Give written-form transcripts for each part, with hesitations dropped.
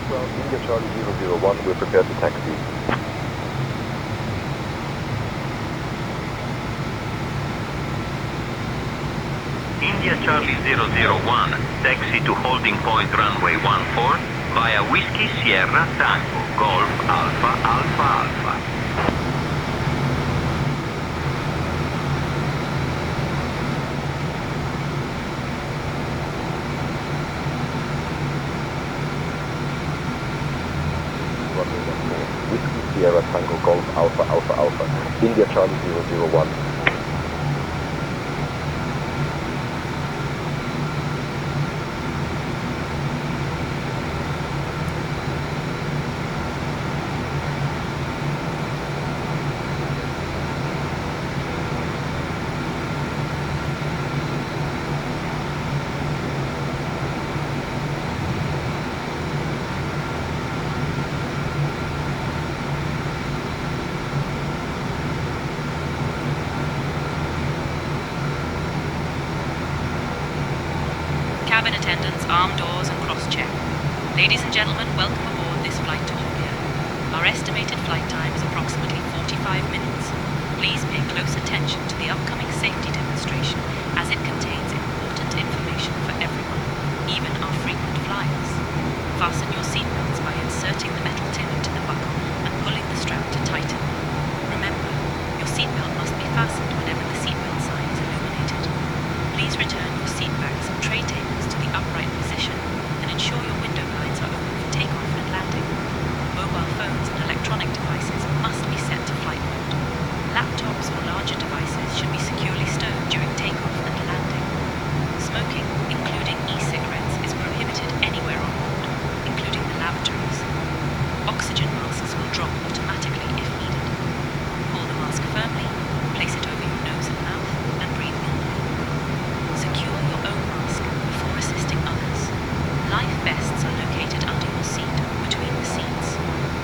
India Charlie 001, we're prepared to taxi. India Charlie 001, taxi to holding point runway 14 via Whiskey Sierra Tango Golf Alpha Alpha Alpha. Whiskey Sierra Tango Golf Alpha Alpha Alpha, India Charlie 001. Cabin attendants, arm doors and cross-check. Ladies and gentlemen, welcome aboard this flight to Olbia. Our estimated flight time is approximately 45 minutes. Please pay close attention to the upcoming safety demonstration as it contains important information for everyone, even our frequent flyers. Fasten your seatbelts by inserting the metal tin into the buckle and pulling the strap to tighten. Remember, your seatbelt must be fastened whenever the seatbelt sign is illuminated. Please return your seat backs and tray tables to the upright position and ensure your window blinds are open for takeoff and landing. Mobile phones and electronic devices must be set to flight mode. Laptops or larger devices should be securely stowed during takeoff and landing. Smoking, including e-cigarettes, is prohibited anywhere on board, including the lavatories. Oxygen masks will drop automatically if needed. Hold the mask firmly, place it over your nose and mouth, and breathe normally. Secure your own mask before assisting others. Life vests are located under your seat or between the seats.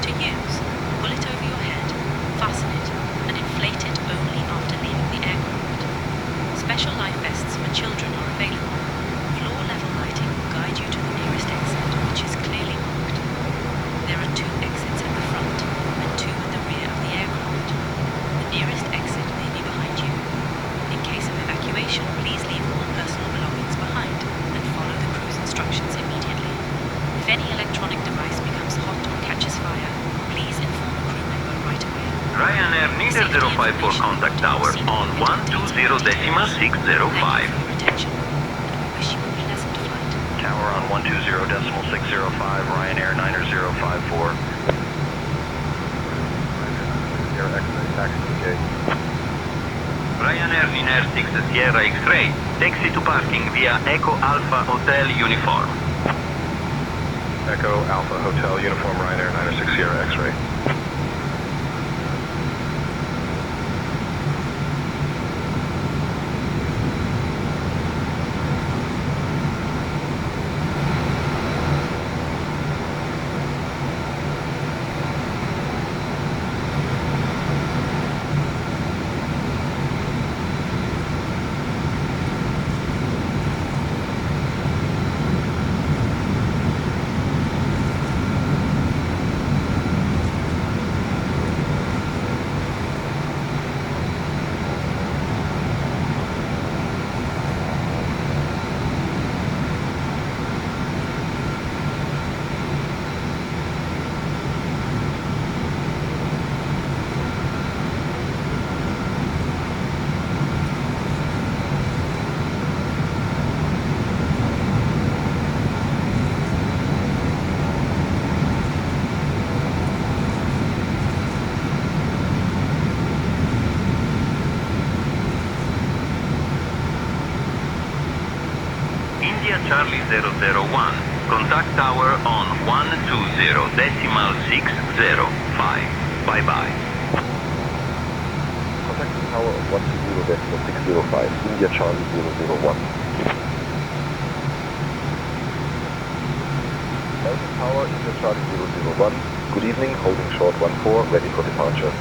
To use, pull it over your head, fasten it, and inflate it only after leaving the aircraft. Special life vests for children are available. Floor-level lighting will guide you to the nearest exit, which is clearly marked. There are 2 exits at the front and 2 at the rear of the aircraft. The nearest exit may be behind you. In case of evacuation, please leave all personal belongings behind and follow the crew's instructions immediately. If any electronic device becomes hot or catches fire, please inform a crew member right away. Ryanair Niter 054 contact tower on 120.605. Attention, and we wish you a pleasant flight. Tower on 120.605, Ryanair Niner 054. Air X-ray taxi to gate. Ryanair Niner 6 Sierra X-ray, taxi to parking via Echo Alpha Hotel Uniform. Echo Alpha Hotel Uniform Ryanair 906 Sierra X-ray. India Charlie 001, contact tower on 120.605. Bye-bye. Contact the tower on 120.605, India Charlie 001. Delta Tower, India Charlie 001. Good evening, holding short 14, ready for departure.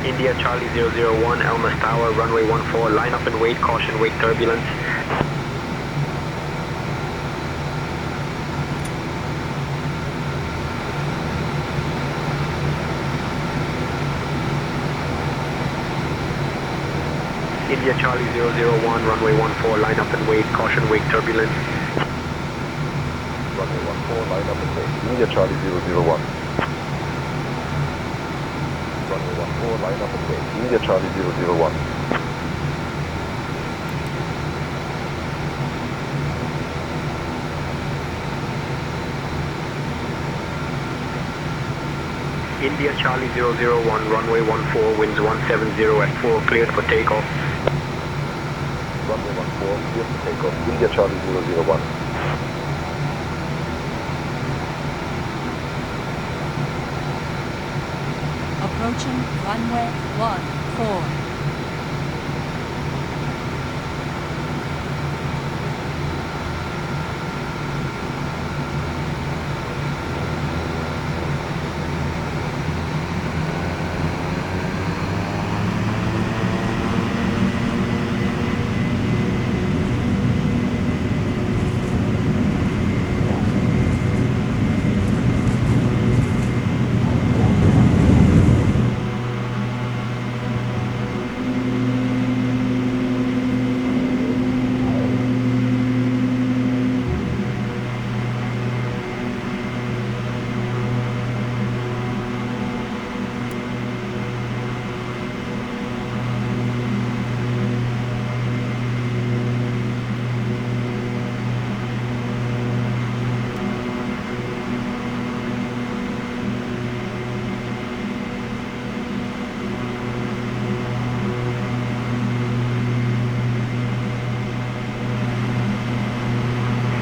India Charlie 001, Elmas Tower, runway 14, line up and wait, caution, wake turbulence. India Charlie 001, runway 14, line up and wait, caution, wake turbulence. Runway 14, line up and wait. India Charlie 001. Runway 14, line up and wait. India Charlie 001. India Charlie 001, runway 14, winds 170 at 4, cleared for takeoff. Runway 14, cleared for takeoff. India Charlie 001. Approaching runway 14.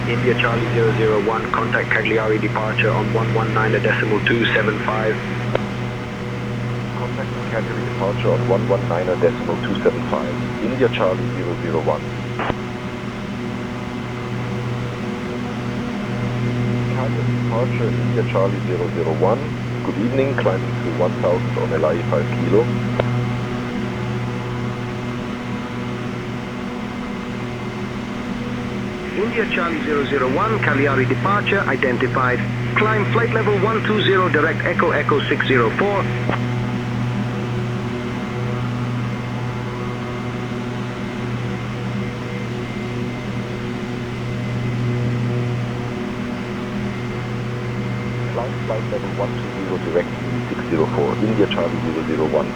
India Charlie 001, contact Cagliari departure on 119.275. Contact Cagliari departure on 119.275. India Charlie 001. Cagliari departure, India Charlie 001. Good evening, climbing to 1000 on LIEE 5 kilo. India Charlie 001, Cagliari departure, identified. Climb flight level 120, direct Echo Echo 604. Climb flight level 120, direct 604. India Charlie 001.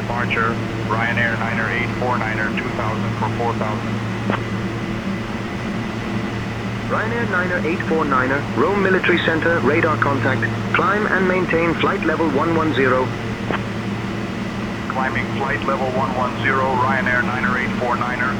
departure. Ryanair 9849er 2000 for 4000. Ryanair 9849er, Rome Military Center, radar contact. Climb and maintain flight level 110. Climbing flight level 110, Ryanair 9849er.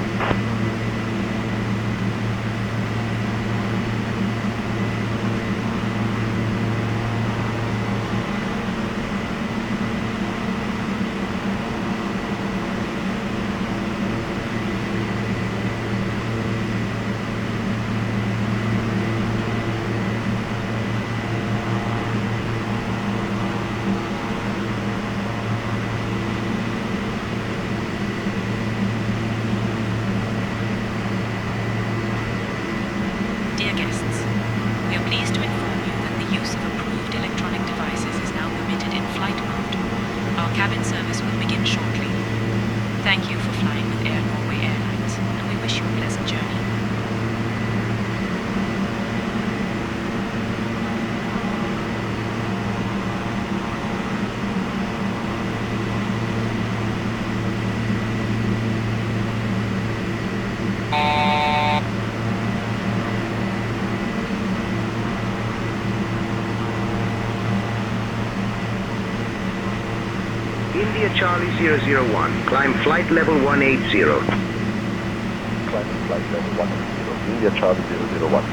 Dear guests, we are pleased to inform you that the use of approved electronic devices is now permitted in flight mode. Our cabin service will begin shortly. Thank you for flying with Air Norway Airlines, and we wish you a pleasant journey. India Charlie 001, climb flight level 180. Climbing flight level 180. India Charlie 001.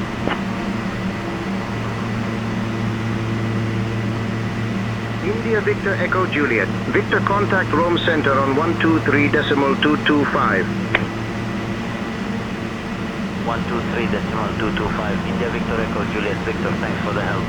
India Victor Echo Juliet, Victor contact Rome Center on 123.225. 123.225, India Victor Echo Juliet Victor, thanks for the help.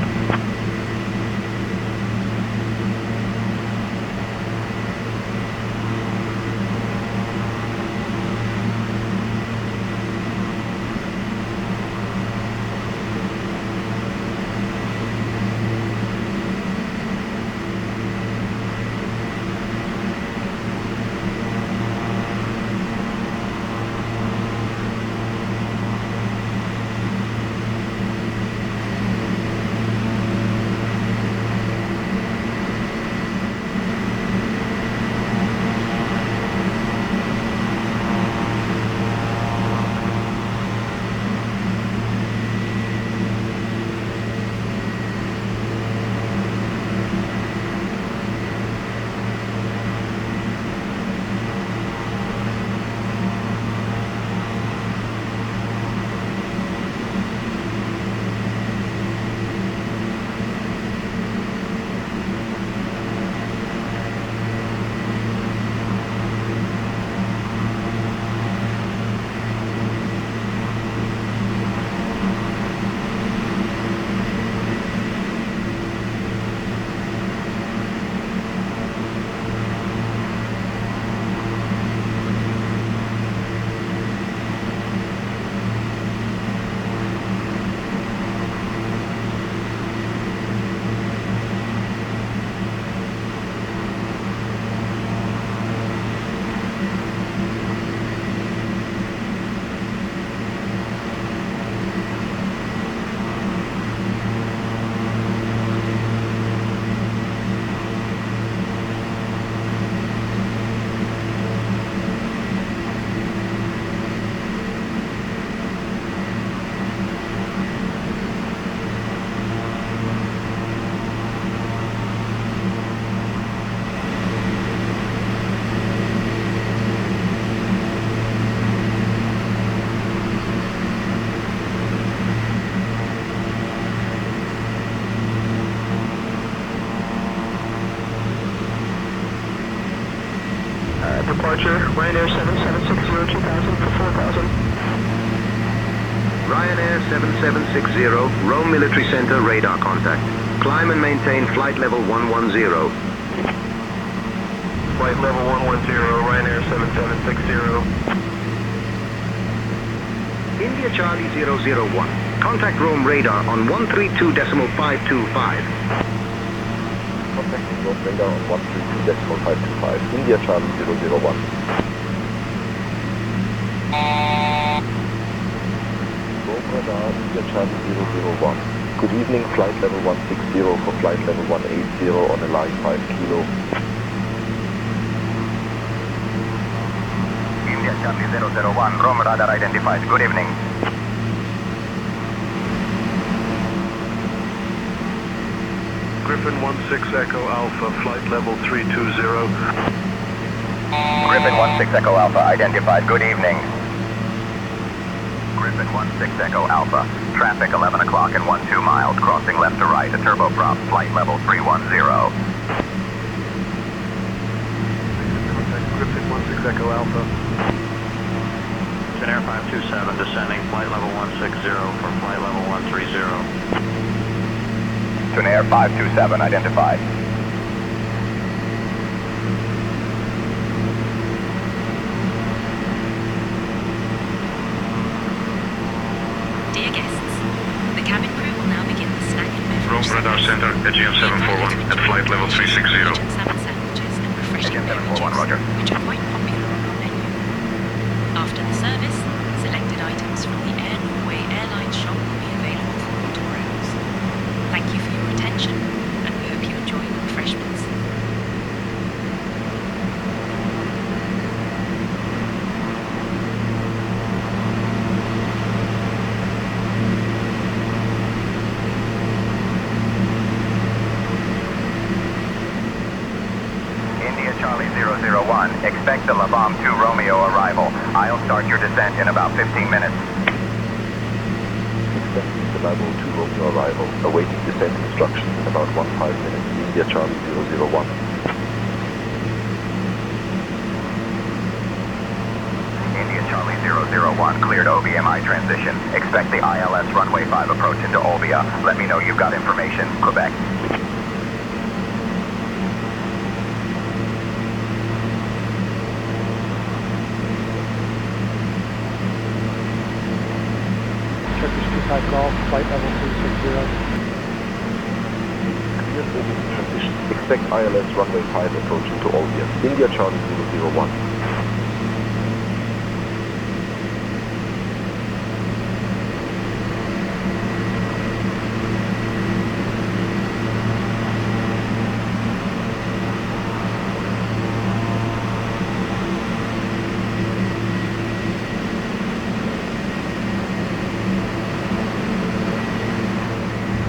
Departure, Ryanair 7760, 2000 for 4000. Ryanair 7760, Rome Military Center, radar contact. Climb and maintain flight level 110. Flight level 110, Ryanair 7760. India Charlie 001, contact Rome radar on 132.525. Contacting Rome radar on 132.525. India Charlie 001. Rome radar, India Charlie 001. Good evening, flight level 160 for flight level 180 on a LIEE 5 kilo. Charlie 001, Rome radar identified. Good evening. Griffin 16 Echo Alpha, flight level 320. Griffin 16 Echo Alpha identified. Good evening. Griffin 16 Echo Alpha. Traffic 11 o'clock and 12 miles. Crossing left to right. A turboprop. Flight level 310. Griffin 16 Echo Alpha. Air 527 descending, flight level 160 for flight level 130. Air 527 identified. Dear guests, the cabin crew will now begin the snack and beverage. Rome radar center, Aegean 741 at flight level 360. Aegean salmon sandwiches and refreshing Aegean beverages, 741, roger. which are quite popular on our menu. After the service, selected items from the Air Norway Airlines shop will be available for your tours. Thank you for your attention, and we hope you enjoy your refreshments. India Charlie 001, expect the La Bombe 2 Romeo arrival. I'll start your descent in about 15 minutes. Expecting the LIEO 2 Romeo arrival, awaiting descent instructions in about 15 minutes, India Charlie 001. India Charlie 001, cleared OBMI transition. Expect the ILS runway 5 approach into Olbia. Let me know you've got information. Quebec. Turkish 25 Golf, flight level 360. Clear for transition. Expect ILS runway 5 approach into Olbia, India Charlie 001.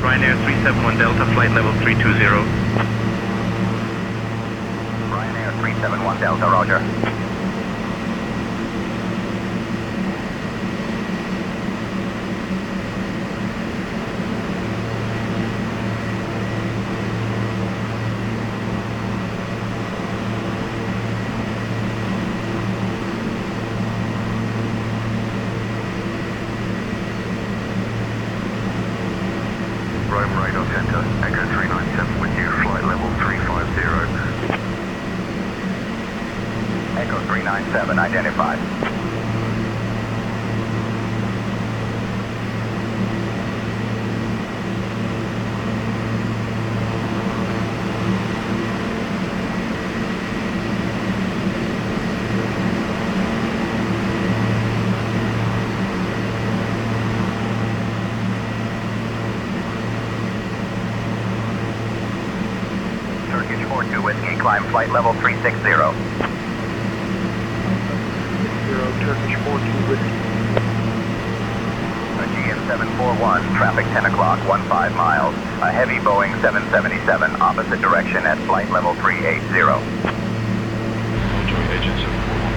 Ryanair 371 Delta, flight level 320. Ryanair 371 Delta, roger. Rome radar center, Echo 397 with you, flight level 350. Echo 397 identified. Turkish 42 Whiskey, climb flight level 360. 60, Turkish 42 Whiskey. Aegean 741, traffic 10 o'clock, 15 miles. A heavy Boeing 777, opposite direction at flight level 380. Aegean 741.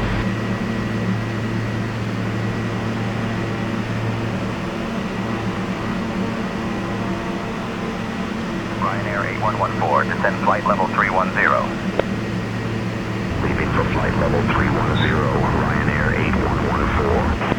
Ryanair 8114, descend flight level 310. Leaving for flight level 310, Ryanair 8114.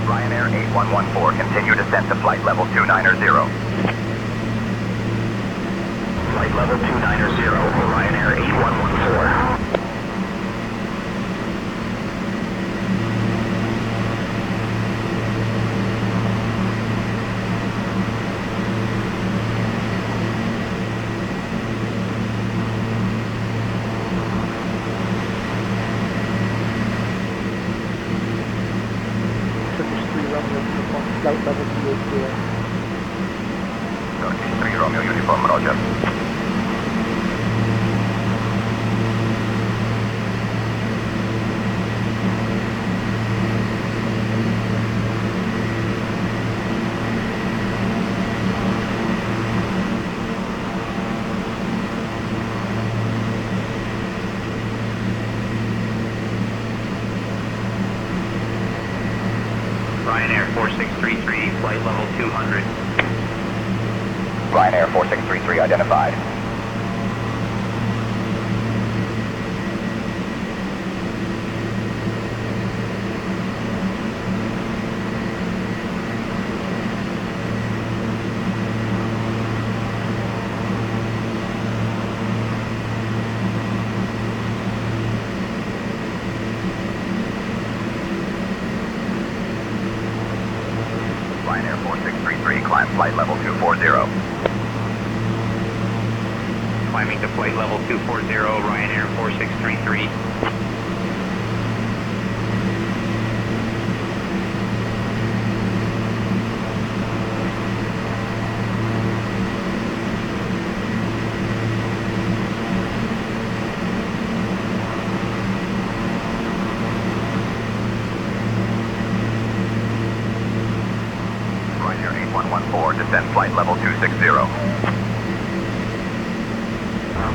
Ryanair 8114, continue descent to flight level 290. Flight level 290, Ryanair 8114. Romeo Uniform, roger. Ryanair 4633, flight level 200. Ryanair 4633 identified. Ryanair 4633, climb flight level 240. Climbing to flight level 240, Ryanair 4633. Ryanair 8114, descend flight level 260.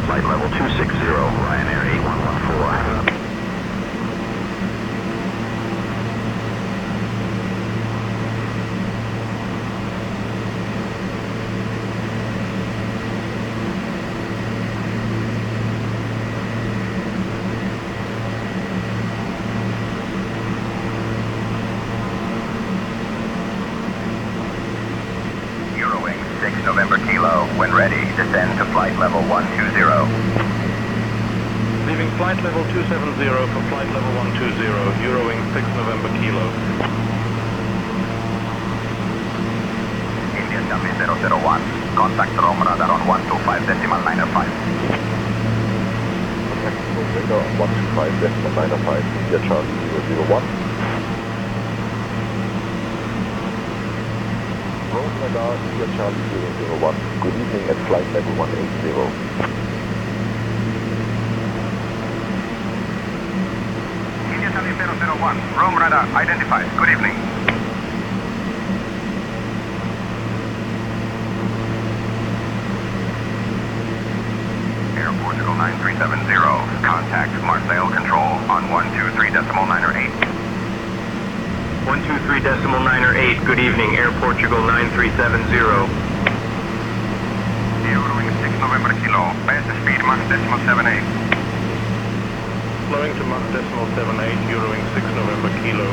Flight level 260, Ryanair 8114. Eurowing 6 November Kilo, when ready, descend to flight level 120. Leaving flight level 270 for flight level 120, Eurowing 6 November Kilo. India Charlie 001, contact Rome radar on 125.905. Contact November on 125.905, India Charlie 001. Rome radar, India Charlie 001. Good evening at flight level 180. India Charlie 001, Rome radar identified. Good evening. Air Portugal 9370, contact Marseille Control on 123.908. 123.908, good evening, Air Portugal 9370. Eurowing 6 November Kilo, base speed Mach decimal 78. Slowing to Mach decimal 78, Eurowing 6 November Kilo.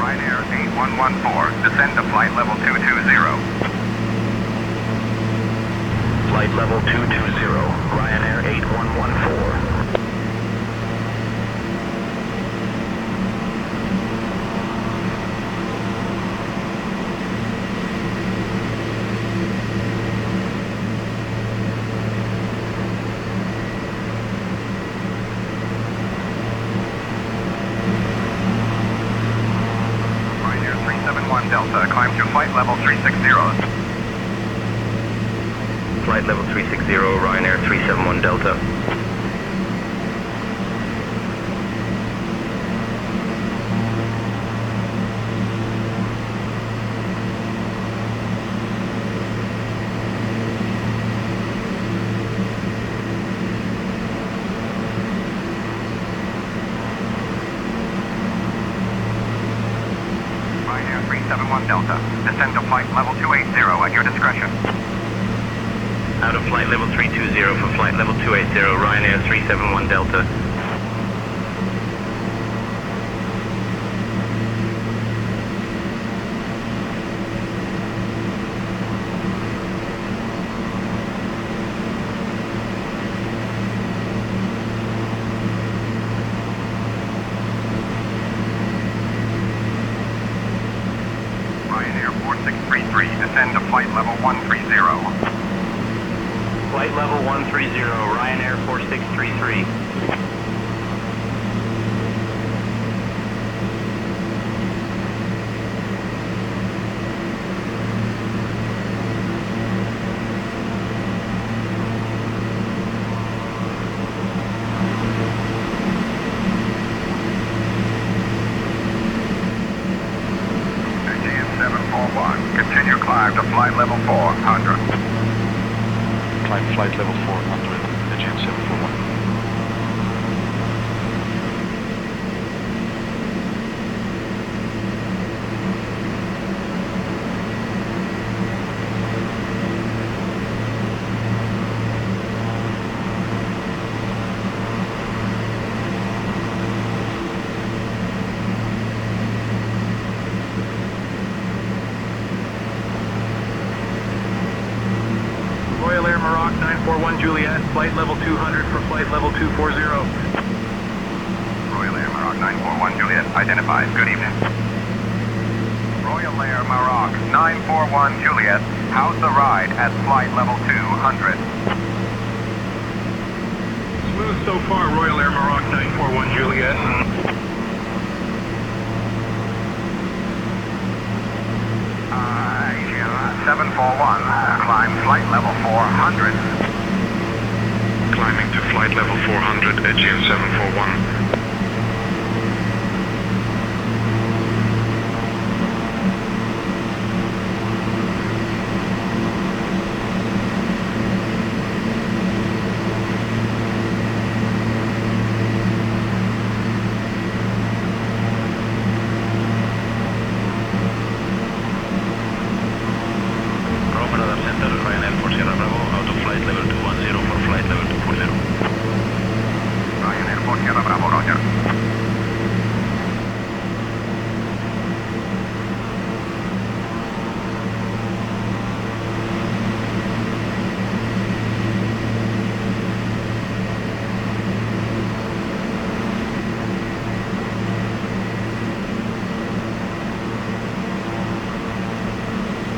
Ryanair 8114, descend to flight level 220. Flight level 220, Ryanair 8114. Ryanair 371 Delta, climb to flight level 360. Flight level 360, Ryanair 371 Delta. Ryanair 371 Delta, descend to flight level 280 at your discretion. Out of flight level 320 for flight level 280, Ryanair 371 Delta. Ryanair 4633, descend to flight level 130. Flight level 130, Ryanair 4633. Continue climb to flight level 400. Climb flight level 400, Aegean 741. Royal Air Maroc 941 Juliet, flight level 200 for flight level 240. Royal Air Maroc 941 Juliet, identified. Good evening. Royal Air Maroc 941 Juliet, how's the ride at flight level 200? Smooth so far, Royal Air Maroc 941 Juliet. 741, climb flight level 400. Climbing to flight level 400, Aegean 741.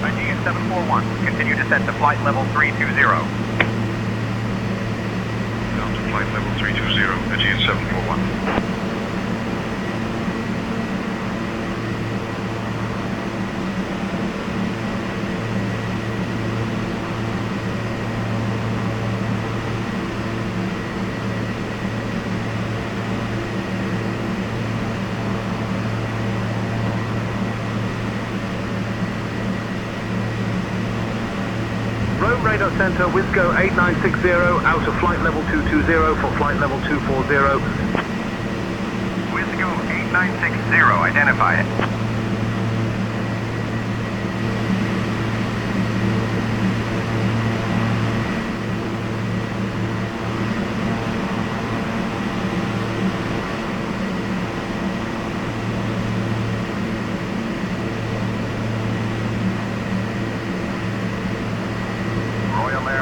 Aegean 741, continue descent to flight level 320. Down to flight level 320, Aegean 741. Rome Radar Center, Wisco 8960, out of flight level 220 for flight level 240. Wisco 8960, identify it.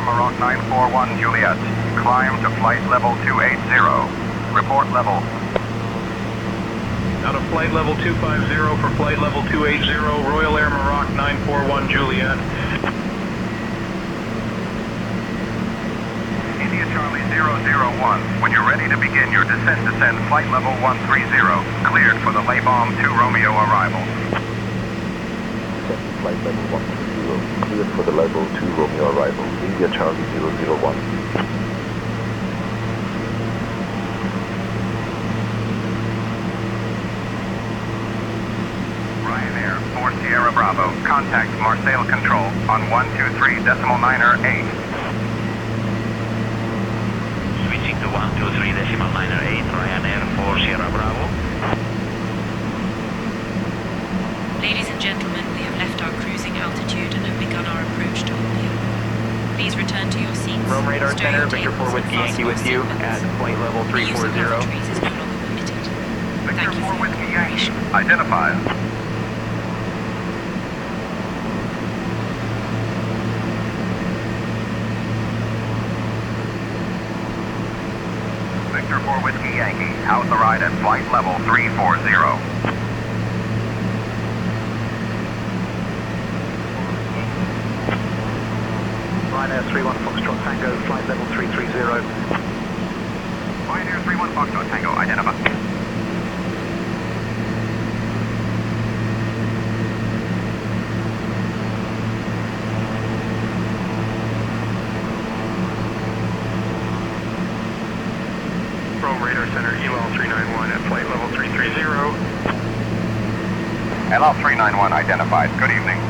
Maroc 941 Juliet, climb to flight level 280. Report level. Out of flight level 250 for flight level 280, Royal Air Maroc 941 Juliet. India Charlie 001, when you're ready to begin your descent, flight level 130, cleared for the Labom 2 Romeo arrival. Descent flight level 130, cleared for the level 2 Romeo arrival. India Charlie 001. Ryanair 4 Sierra Bravo, contact Marseille Control on 123.908. Switching to 123.908, Ryanair 4 Sierra Bravo. Ladies and gentlemen, we have left our cruising altitude and have begun our approach to Olbia. Please return to your seats. Rome Radar stow Center, your Victor 4 tables, Whiskey and Yankee fasten with your you seatbelts. at flight level The use of 340. lavatories is no longer permitted. Victor Thank you 4 for your Whiskey Yankee, cooperation. identified. Victor 4 Whiskey Yankee, how's the ride at flight level 340? Ryanair 31 Foxtrot Tango, flight level 330. Ryanair 31 Foxtrot Tango, identify. Rome Radar Center, ELAL 391 at flight level 330. LL 391 identified. Good evening.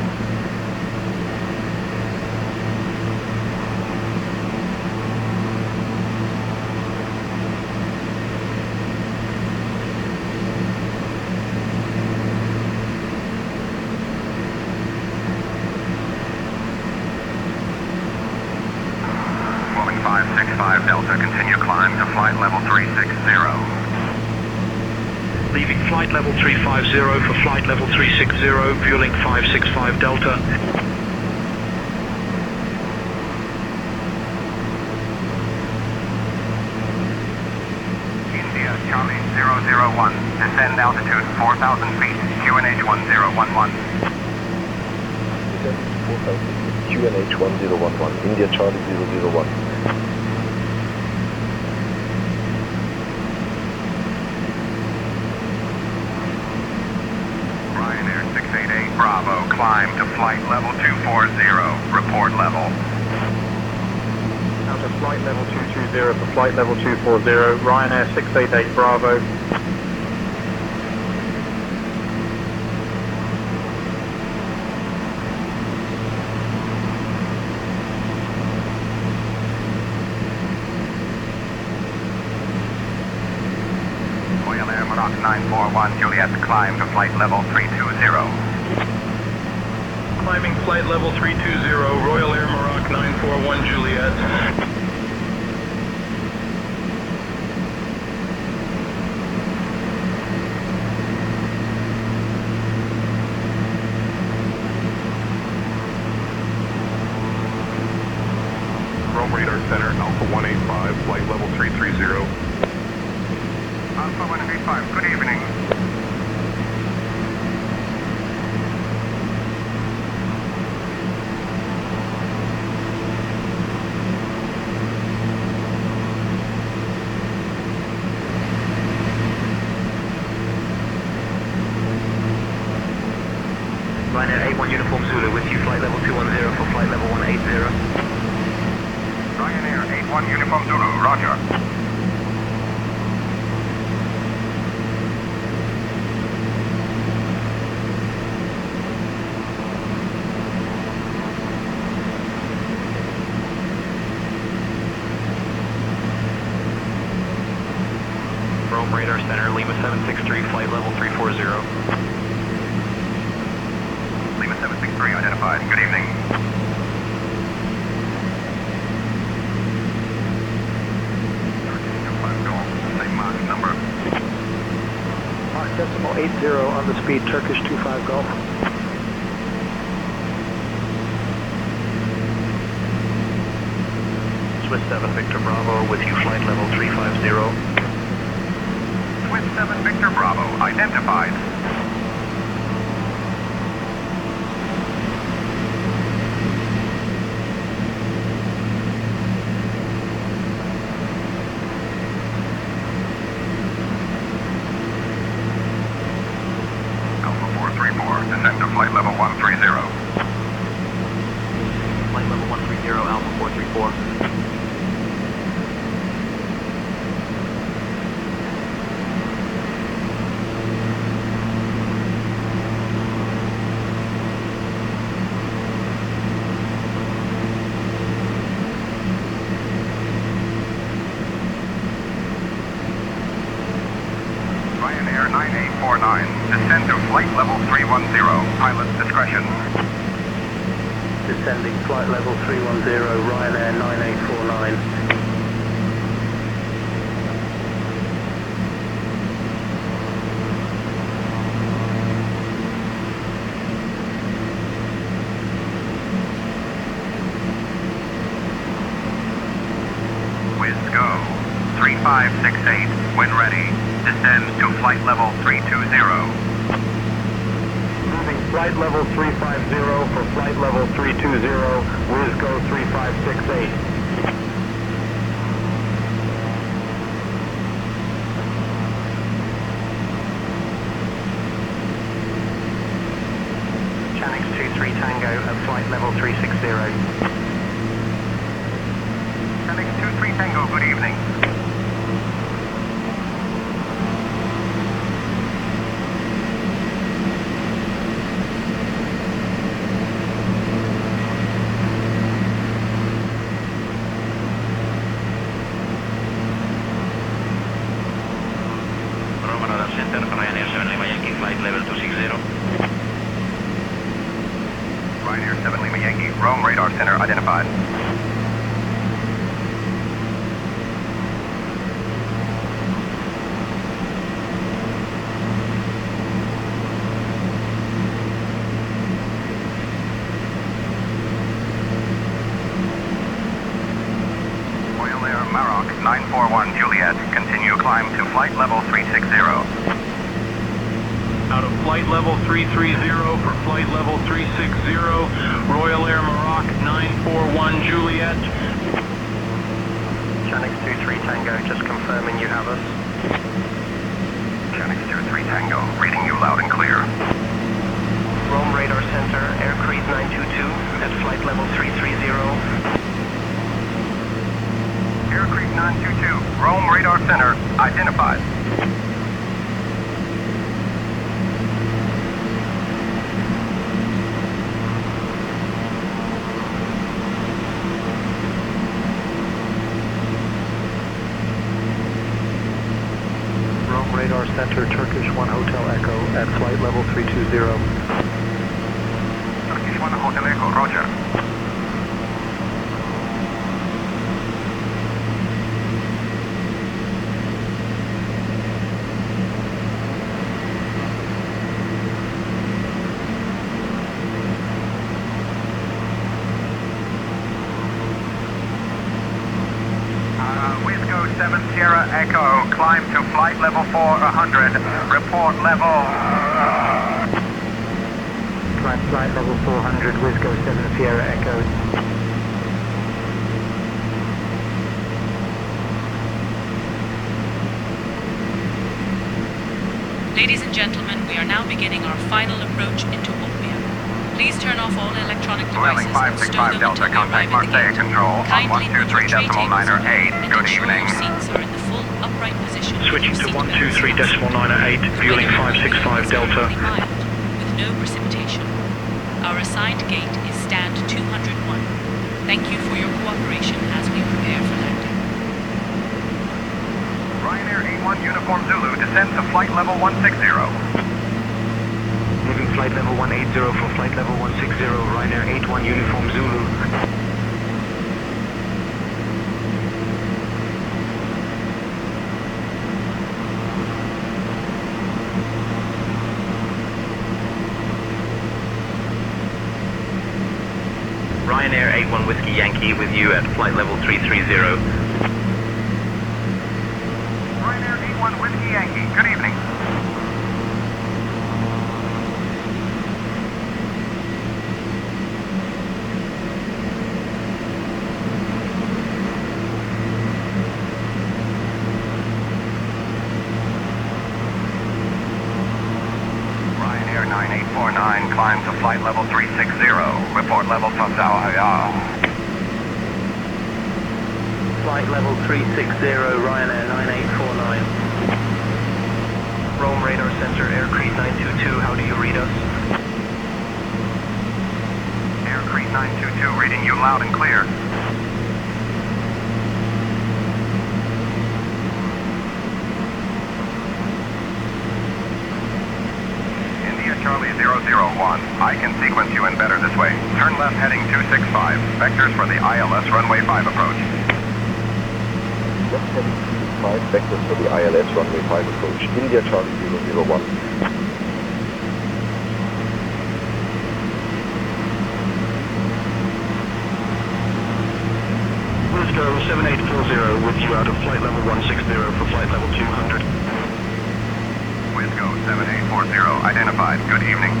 leaving flight level 350 for flight level 360, fueling 565 Delta. India Charlie 001, descend altitude 4,000 feet, QNH 1011. Descend 4,000 feet, QNH 1011, India Charlie 001. Bravo, climb to flight level 240, report level. Now to flight level 220 for flight level 240, Ryanair 688 Bravo. Royal Air Maroc 941 Juliet, climb to flight level 320. Climbing flight level 320, Royal Air Maroc 941 Juliet. Rome Radar Center, Alpha 185, flight level 330. Alpha 185, good evening. Ryanair 81 Uniform Zulu with you, flight level 210 for flight level 180. Ryanair 81 Uniform Zulu, roger. Rome Radar Center, Lima 763, flight level 340. Lima 763 identified. Good evening. Same Mach number. Mach decimal 80 on the speed, Turkish 25 Golf. Swiss 7 Victor Bravo with you, flight level 350. Swiss 7 Victor Bravo identified. Descend to flight level 130. Flight level 130, Alpha 434. Ryanair 9849, descend to flight level 310, pilot's discretion. Descending flight level 310, Ryanair 9849. Whiz go. 3568, when ready. Descend to flight level 320. Moving flight level 350 for flight level 320, Whiz go 3568. Channings 23 Tango at flight level 360. Channings 23 Tango, good evening. Ryanair 7 Lima Yankee, flight level 260. Ryanair 7 Lima Yankee, Rome Radar Center identified. flight level 330 for flight level 360, Royal Air Maroc 941 Juliet. Chanix 23 Tango, just confirming you have us. Chanix 23 Tango, reading you loud and clear. Rome Radar Center, Air Creed 922 at flight level 330. Air Creek 922, Rome Radar Center, identified. Rome Radar Center, Turkish 1 Hotel Echo at flight level 320. Turkish 1 Hotel Echo, roger. Wisco 7 Sierra Echo, climb to flight level 400, report level. Climb flight level 400, Wisco 7 Sierra Echo. Ladies and gentlemen, we are now beginning our final approach into Olbia. Please turn off all electronic Swelling devices and stow 565 them Delta, until we contact arrive at the Marseille gate. Control on Kindly put your tray 123.9 tables or away 8. and Good ensure evening. your seats are in the full upright position. with Switching your to seat belts 123.9 fastened. fueling The weather 565 is Delta. currently mild, with no precipitation. Our assigned gate is stand 201. Thank you for your cooperation as we prepare for landing. Ryanair 81 Uniform Zulu, descend to flight level 160. Moving flight level 180 for flight level 160, Ryanair 81 Uniform Zulu. Ryanair 81 Whiskey Yankee with you at flight level 330. Ryanair 81 Whiskey Yankee, good evening. Ryanair 9849, climb to flight level 360. Report level Tazao. Flight level 360, Ryanair 9849. Rome Radar Center, Air Creed 922, how do you read us? Air Creek 922, reading you loud and clear. India Charlie 001, I can sequence you in better this way. Turn left heading 265, vectors for the ILS runway 5 approach. Left heading 265, vectors for the ILS runway 5 approach. India Charlie 001. Wisco 7840 with you out of flight level 160 for flight level 200. Wisco 7840, identified. Good evening.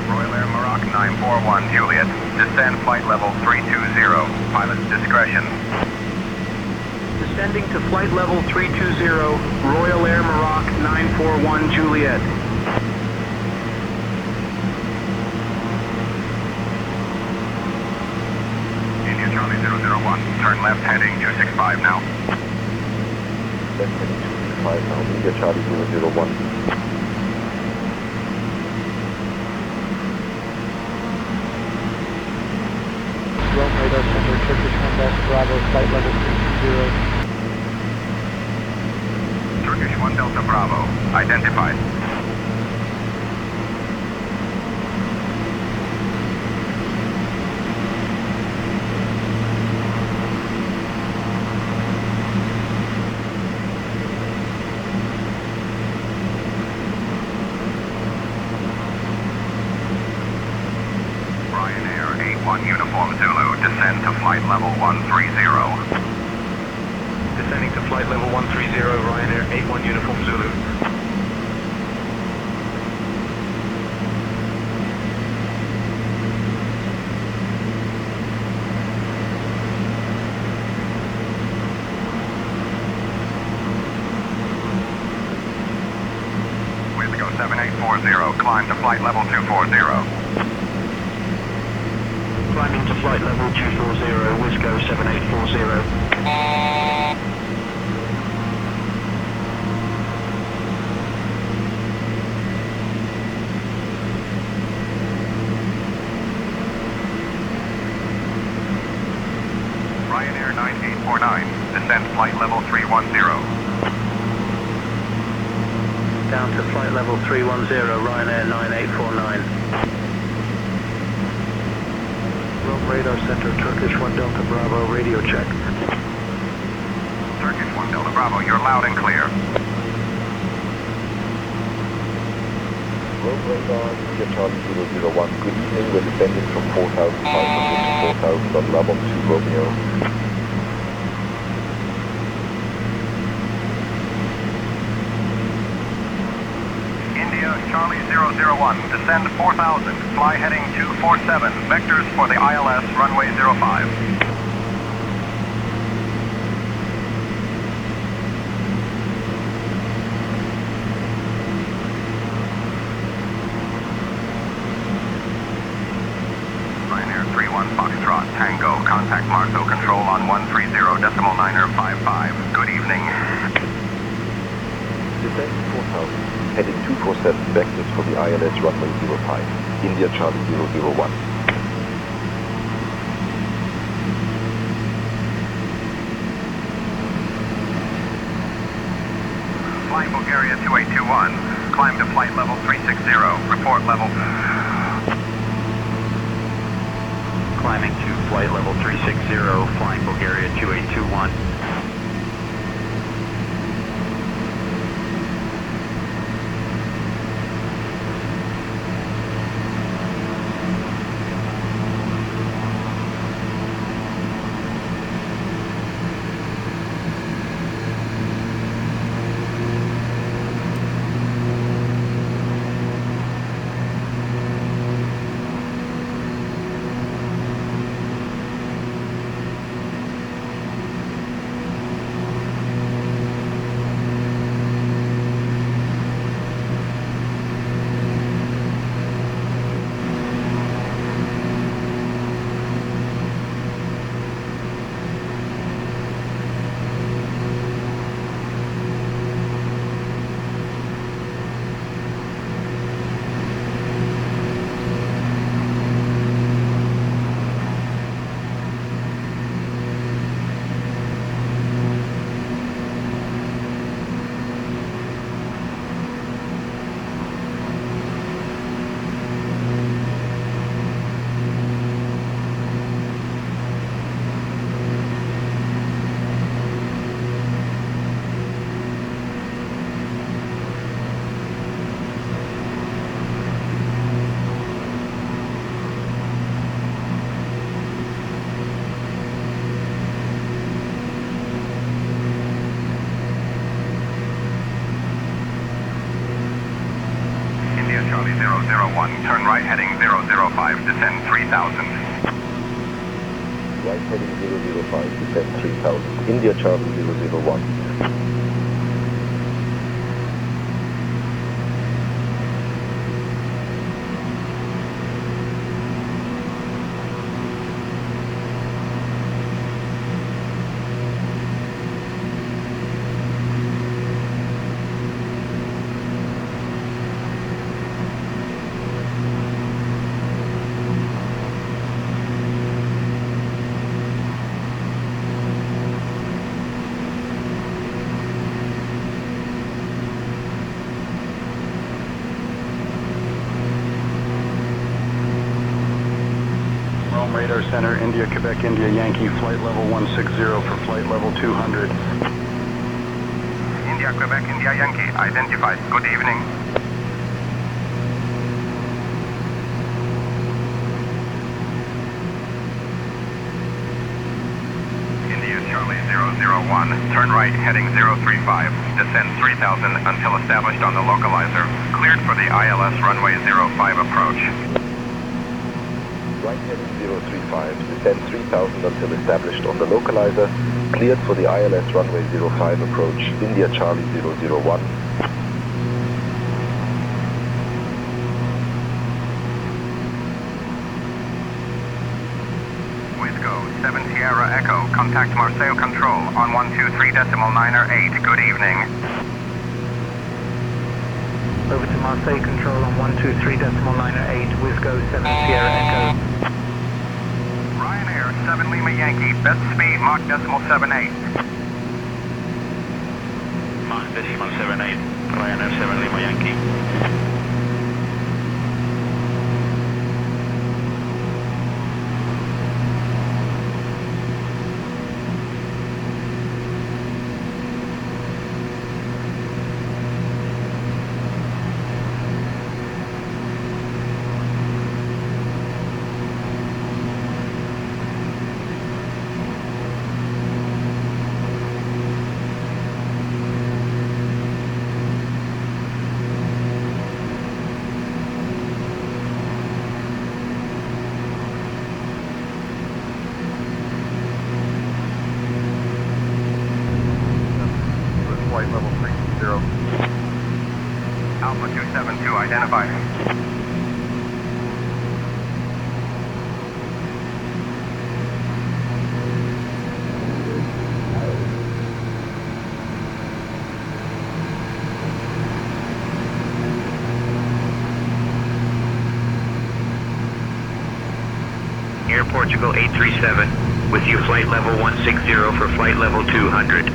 Royal Air Maroc 941 Juliet, descend flight level 320, pilot's discretion. Descending to flight level 320, Royal Air Maroc 941 Juliet. India Charlie 001, turn left heading 265 now. Left heading 265 now. India Charlie 001. Rome Radar Center, Turkish 1 Delta Bravo, flight level 320. Turkish 1 Delta Bravo, identified. level 130. Descending to flight level 130, Ryanair 81 Uniform Zulu. Whizgo 7840, climb to flight level 240. Climbing to flight level 240, Whizgo 7840. Ryanair 9849, descend flight level 310. Down to flight level 310, Ryanair 9849. Rome Radar Center, Turkish 1 Delta Bravo, radio check. Turkish 1 Delta Bravo, you're loud and clear. Rome Radar, India Charlie 001, good evening, we're descending from 4,500 to 4,000 on Labom 2 Romeo. India Charlie 001, descend 4,000, fly heading 247, vectors for the ILS runway 05. Ryanair 31 Foxtrot, Tango, contact Marceau control on 130.955. Good evening. Descend 4,000. Heading 247, vectors for the ILS runway 05, India Charlie 001. Flying Bulgaria 2821, climb to flight level 360, report level. Climbing to flight level 360, flying Bulgaria 2821. Charlie 001, turn right heading 005, descend 3,000. Right heading 005, descend 3,000, India Charlie 001. Radar Center, India, Quebec, India, Yankee, flight level 160 for flight level 200. India, Quebec, India, Yankee, identified. Good evening. Turn right heading 035. Descend 3000 until established on the localizer. Cleared for the ILS runway 05 approach. Right heading 035. Descend 3000 until established on the localizer. Cleared for the ILS runway 05 approach. India Charlie 001. Wisco 7 Sierra Echo. Contact Marseille Control on 123.908. Good evening. Over to Marseille Control on 123.908, Wisco 7 Sierra Echo. Ryanair 7 Lima Yankee, best speed Mach decimal 78. Mach decimal 78, Ryanair 7 Lima Yankee. Flight level 320. Alpha 272 identified. Air Portugal 837, with you flight level 160 for flight level 200.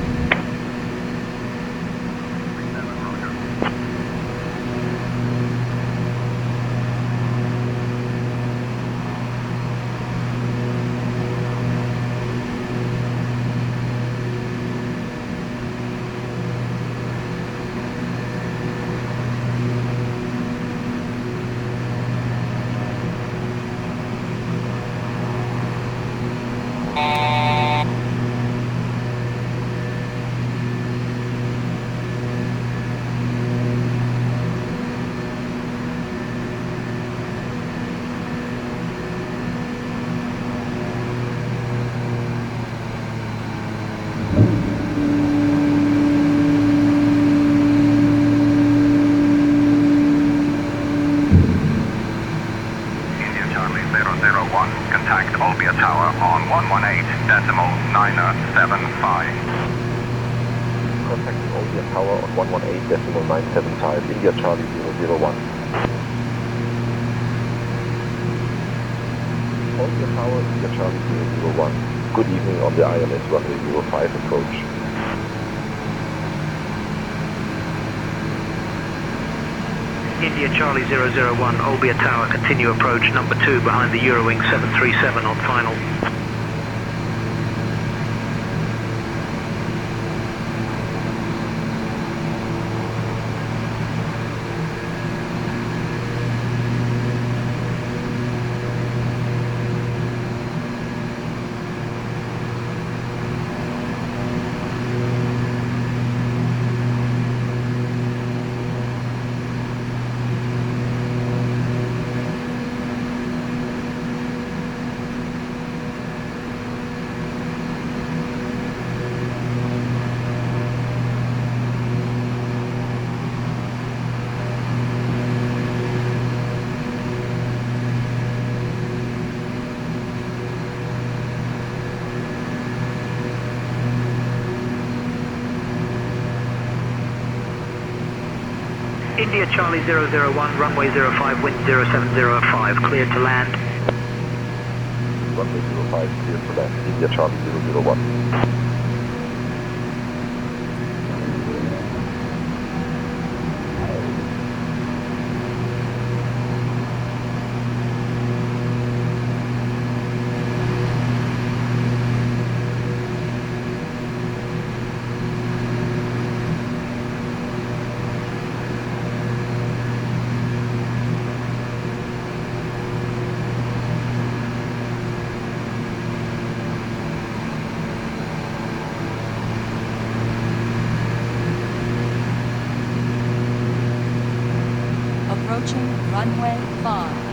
Contact Olbia Tower on 118.975. Contacting Olbia Tower on 118.975, India Charlie 001. Olbia Tower, India Charlie 001. Good evening on the ILS runway 05 approach. India Charlie 001, Olbia Tower, continue approach number 2 behind the Eurowing 737 on final. India Charlie 001, runway 05, wind 0705, clear to land. Runway 05, clear to land, India Charlie 001. Approaching runway 5.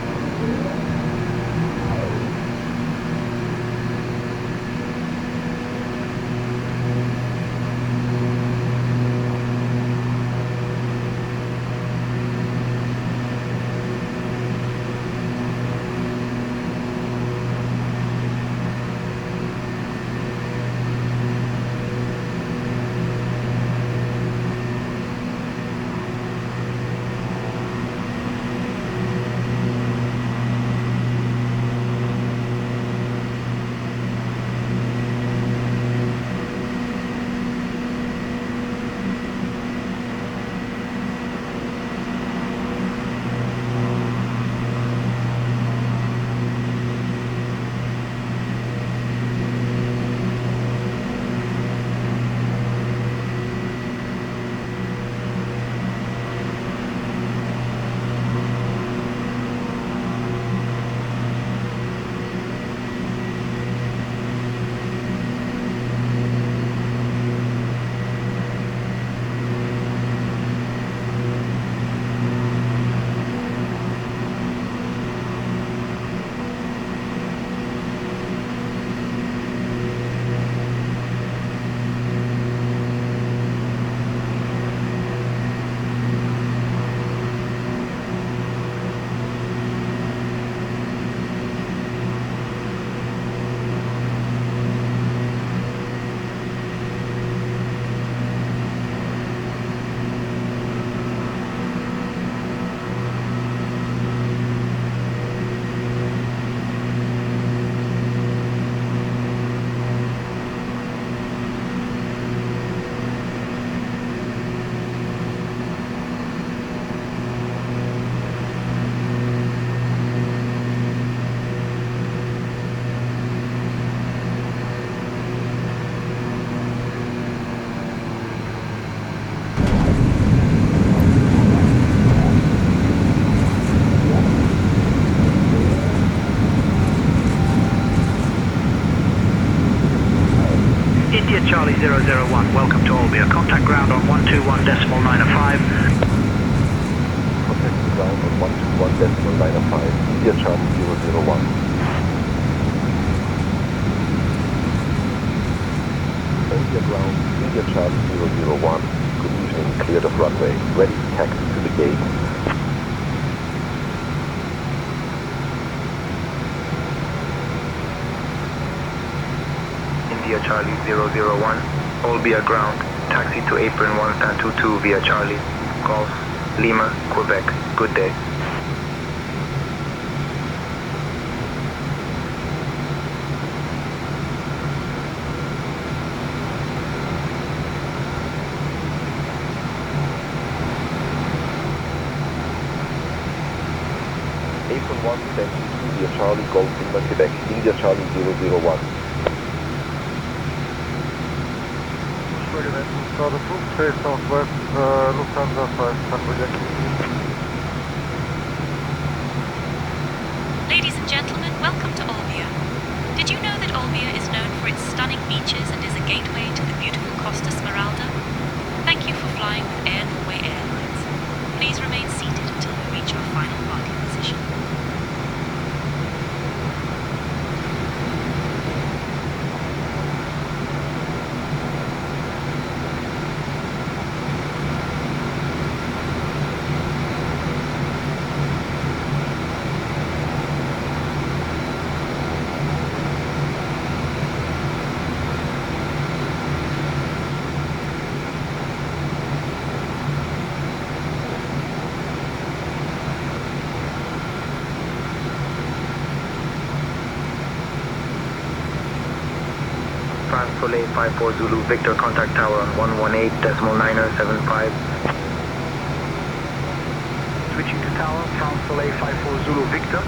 India Charlie 001, welcome to Olbia. Contact ground on 121.905. Contact ground on 121.905. India Charlie 001. Olbia ground, India Charlie 001. Good evening, cleared of runway. Ready to taxi to the gate. India Charlie 001, Olbia ground, taxi to apron 1.22 via Charlie, Golf, Lima, Quebec. Good day. Apron 1.22 via Charlie, Golf, Lima, Quebec. India Charlie 001. Face southwest, Lufthansa 500 Yankee. Ladies and gentlemen, welcome to Olbia. Did you know that Olbia is known for its stunning beaches and is a gateway to the beautiful Costa Smeralda? Thank you for flying with Air Norway Airlines. Please remain seated until we reach our final parking position. France Soleil 54 Zulu Victor, contact tower on 118.975. Switching to tower, France Soleil 54 Zulu Victor.